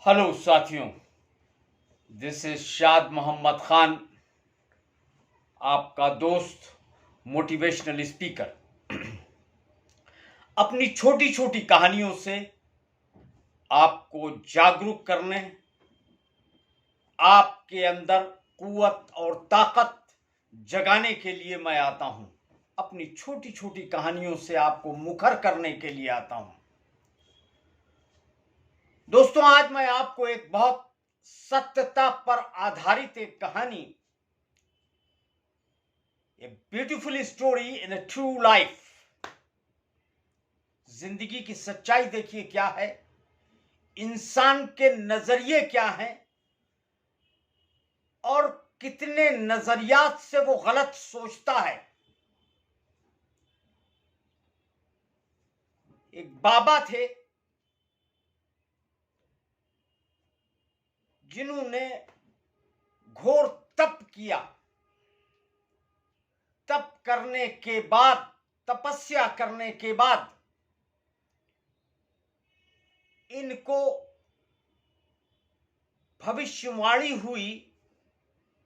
Hello साथियों, this is शाद मोहम्मद खान, आपका दोस्त मोटिवेशनल स्पीकर। अपनी छोटी छोटी कहानियों से आपको जागरूक करने, आपके अंदर कुव्वत और ताकत जगाने के लिए मैं आता हूं। अपनी छोटी छोटी कहानियों से आपको मुखर करने के लिए आता हूं। दोस्तों, आज मैं आपको एक बहुत सत्यता पर आधारित एक कहानी, a beautiful story in a true life, जिंदगी की सच्चाई देखिए क्या है, इंसान के नजरिए क्या हैं और कितने नजरियात से वो गलत सोचता है। एक बाबा थे जिन्होंने घोर तप किया। तप करने के बाद, तपस्या करने के बाद इनको भविष्यवाणी हुई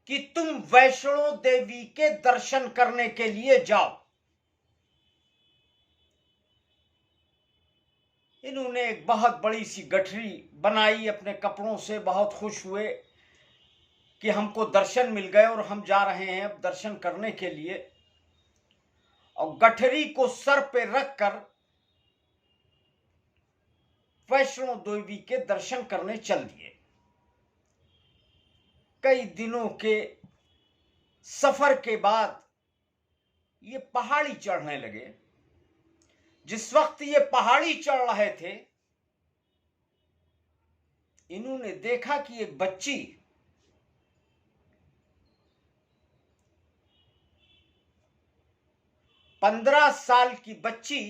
कि तुम वैष्णो देवी के दर्शन करने के लिए जाओ। इन्होंने एक बहुत बड़ी सी गठरी बनाई अपने कपड़ों से, बहुत खुश हुए कि हमको दर्शन मिल गए और हम जा रहे हैं अब दर्शन करने के लिए। और गठरी को सर पे रखकर वैष्णो देवी के दर्शन करने चल दिए। कई दिनों के सफर के बाद ये पहाड़ी चढ़ने लगे। जिस वक्त ये पहाड़ी चढ़ रहे थे, इन्होंने देखा कि एक बच्ची 15 साल की बच्ची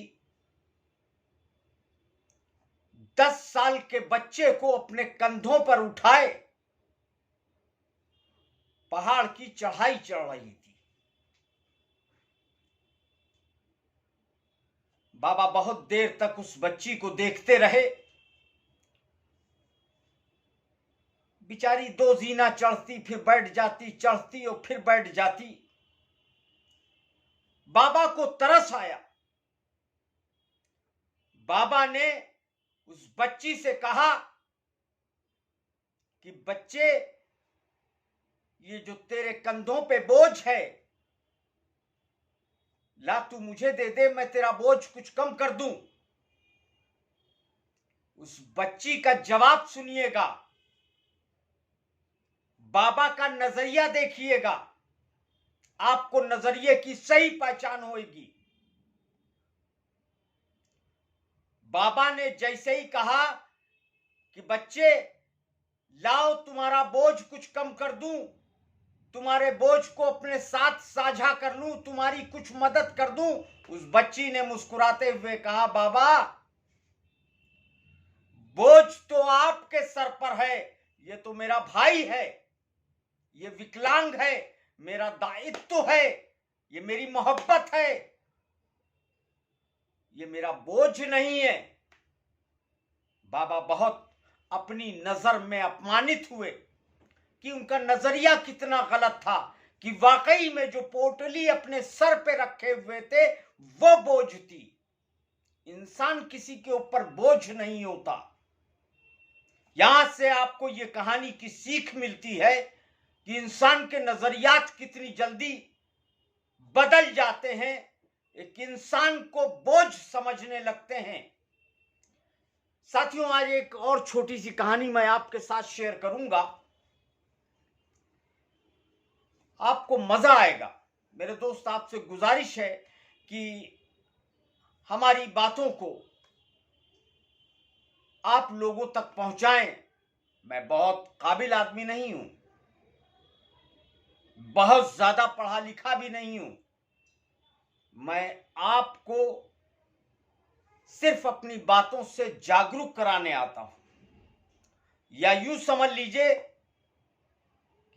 10 साल के बच्चे को अपने कंधों पर उठाए पहाड़ की चढ़ाई चढ़ रही थी। बाबा बहुत देर तक उस बच्ची को देखते रहे। बेचारी 2 जीना चढ़ती, फिर बैठ जाती, चढ़ती और फिर बैठ जाती। बाबा को तरस आया। बाबा ने उस बच्ची से कहा कि बच्चे, ये जो तेरे कंधों पे बोझ है, ला तू मुझे दे दे, मैं तेरा बोझ कुछ कम कर दूं। उस बच्ची का जवाब सुनिएगा, बाबा का नजरिया देखिएगा, आपको नजरिए की सही पहचान होगी। बाबा ने जैसे ही कहा कि बच्चे लाओ तुम्हारा बोझ कुछ कम कर दूं, तुम्हारे बोझ को अपने साथ साझा कर लूं, तुम्हारी कुछ मदद कर दूं, उस बच्ची ने मुस्कुराते हुए कहा, बाबा बोझ तो आपके सर पर है, ये तो मेरा भाई है, ये विकलांग है, मेरा दायित्व है, ये मेरी मोहब्बत है, ये मेरा बोझ नहीं है। बाबा बहुत अपनी नजर में अपमानित हुए कि उनका नजरिया कितना गलत था कि वाकई में जो पोटली अपने सर पे रखे हुए थे वो बोझ थी। इंसान किसी के ऊपर बोझ नहीं होता। यहां से आपको ये कहानी की सीख मिलती है कि इंसान के नजरियात कितनी जल्दी बदल जाते हैं, एक इंसान को बोझ समझने लगते हैं। साथियों, आज एक और छोटी सी कहानी मैं आपके साथ शेयर करूंगा, आपको मजा आएगा। मेरे दोस्त, आपसे गुजारिश है कि हमारी बातों को आप लोगों तक पहुंचाएं। मैं बहुत काबिल आदमी नहीं हूं, बहुत ज्यादा पढ़ा लिखा भी नहीं हूं। मैं आपको सिर्फ अपनी बातों से जागरूक कराने आता हूं, या यूं समझ लीजिए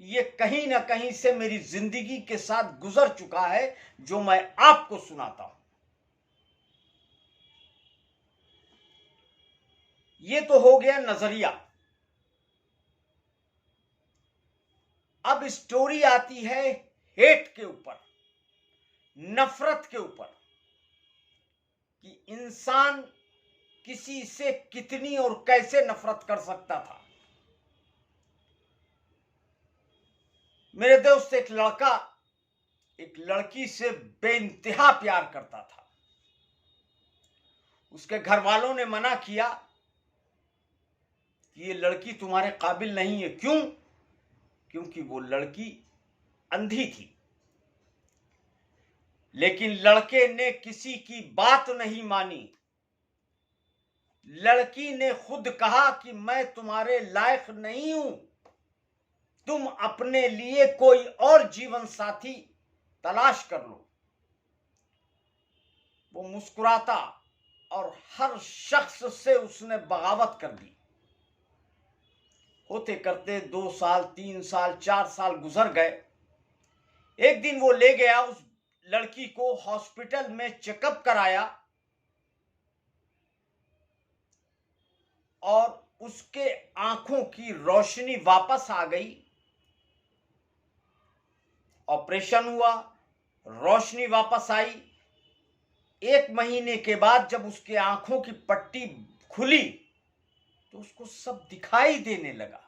कि ये कहीं ना कहीं से मेरी जिंदगी के साथ गुजर चुका है, जो मैं आपको सुनाता हूं। ये तो हो गया नजरिया। अब स्टोरी आती है हेट के ऊपर, नफरत के ऊपर, कि इंसान किसी से कितनी और कैसे नफरत कर सकता था। मेरे दोस्त, एक लड़का एक लड़की से बेइंतहा प्यार करता था। उसके घर वालों ने मना किया कि ये लड़की तुम्हारे काबिल नहीं है। क्यों? क्योंकि वो लड़की अंधी थी। लेकिन लड़के ने किसी की बात नहीं मानी। लड़की ने खुद कहा कि मैं तुम्हारे लायक नहीं हूं, तुम अपने लिए कोई और जीवन साथी तलाश कर लो। वो मुस्कुराता और हर शख्स से उसने बगावत कर दी। होते करते 2 साल, 3 साल, 4 साल गुजर गए। एक दिन वो ले गया उस लड़की को हॉस्पिटल में, चेकअप कराया और उसके आंखों की रोशनी वापस आ गई। ऑपरेशन हुआ, रोशनी वापस आई। 1 महीने के बाद जब उसके आंखों की पट्टी खुली तो उसको सब दिखाई देने लगा,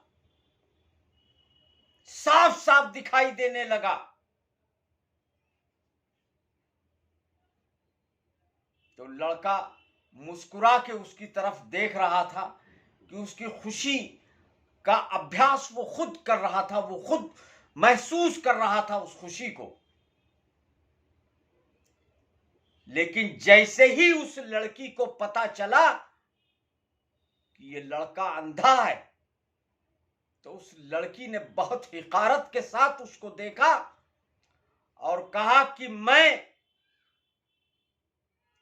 साफ साफ दिखाई देने लगा। तो लड़का मुस्कुरा के उसकी तरफ देख रहा था कि उसकी खुशी का अभ्यास वो खुद कर रहा था, वो खुद महसूस कर रहा था उस खुशी को। लेकिन जैसे ही उस लड़की को पता चला कि ये लड़का अंधा है, तो उस लड़की ने बहुत हिकारत के साथ उसको देखा और कहा कि मैं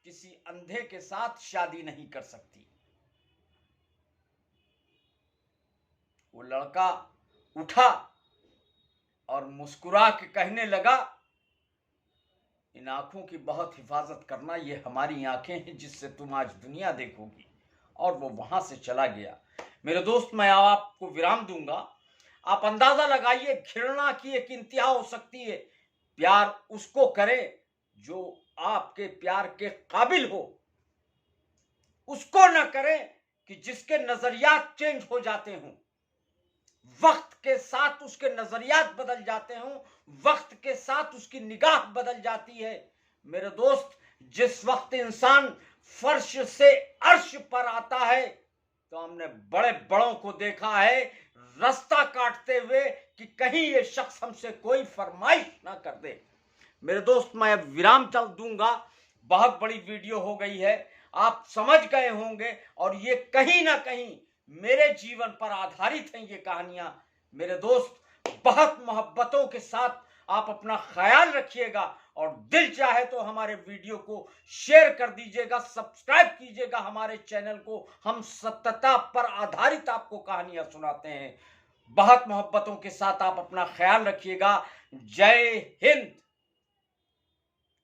किसी अंधे के साथ शादी नहीं कर सकती। वो लड़का उठा और मुस्कुरा के कहने लगा, इन आंखों की बहुत हिफाजत करना, ये हमारी आंखें हैं जिससे तुम आज दुनिया देखोगी। और वो वहां से चला गया। मेरे दोस्त, मैं आपको विराम दूंगा। आप अंदाजा लगाइए, घृणा की एक इंतहा हो सकती है। प्यार उसको करें जो आपके प्यार के काबिल हो, उसको न करें कि जिसके नजरियात चेंज हो जाते हों, वक्त के साथ उसके नजरियात बदल जाते हों, वक्त के साथ उसकी निगाह बदल जाती है। मेरे दोस्त, जिस वक्त इंसान फर्श से अर्श पर आता है तो हमने बड़े बड़ों को देखा है रास्ता काटते हुए कि कहीं ये शख्स हमसे कोई फरमाइश ना कर दे। मेरे दोस्त, मैं अब विराम चल दूंगा। बहुत बड़ी वीडियो हो गई है, आप समझ गए होंगे, और ये कहीं ना कहीं मेरे जीवन पर आधारित हैं ये कहानियां। मेरे दोस्त, बहुत मोहब्बतों के साथ आप अपना ख्याल रखिएगा और दिल चाहे तो हमारे वीडियो को शेयर कर दीजिएगा, सब्सक्राइब कीजिएगा हमारे चैनल को। हम सत्यता पर आधारित आपको कहानियां सुनाते हैं। बहुत मोहब्बतों के साथ आप अपना ख्याल रखिएगा। जय हिंद।